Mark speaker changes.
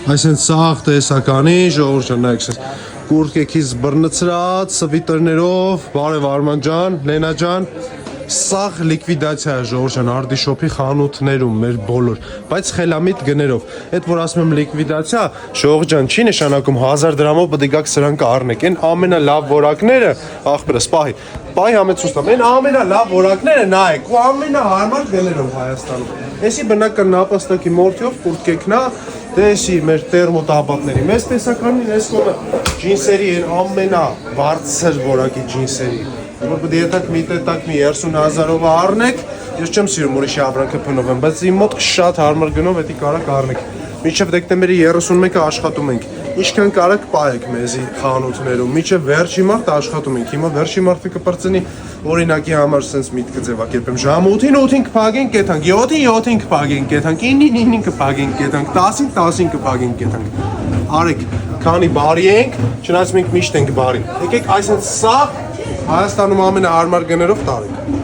Speaker 1: Այսինքն սաղ տեսականի ժողովուրդ նայեք, կուրկեքից բռնցրած սվիտերներով, բարև Արման ջան, Լենա ջան, սաղ լիկվիդացիա է ժողովուրդ արդիշոփի խանութներում մեր բոլոր, բայց խելամիտ գներով։ Այդ որ ասում եմ լիկվիդացիա, ժողովուրդ ջան, չի նշանակում 1000 դրամով պետք է գաք սրանք առնեք։ Այն ամենալավ որակները, ախպերս, պահի համեցույց տամ, այն ամենալավ որակները նայեք ու ամենահարմար գներով Հայաստանում։ Էսի բնական նապաստակի մորթիով կուրկեքնա, դեսի մեր տերմոտաբատների, մեծ տեսականին այս կողմը ջինսերի են ամենաբարձր որակի ջինսերի, որ պետք է եթակ մի տետակ մի 30,000-ով առնեք, ես չեմ սիրում ուրիշի ապրանքը փնով եմ, բայց իմ մոտ շատ հարմար գնով էդի կարակ առնեք, մինչև դեկտեմբերի 31-ը աշխատում ենք, ինչքան կարակ պայեք մեզի խանութներում, մինչև վերջի մարտ աշխատում ենք, հիմա վերջի մարտը կպրծնի օրինակի համար սենց միտքը ձևակերպեմ, ժամ 8-ին 8-ին կփագենք կեթանք, 7-ին 7-ին կփագենք կեթանք, 9-ին 9-ին կփագենք կեթանք, 10-ին 10-ին կփագենք կեթանք, արեք, քանի բարի ենք, չնայած մենք միշտ ենք բարի, եկեք այսինքն սա Հայաստանում ամենահարմար գներով տարեք։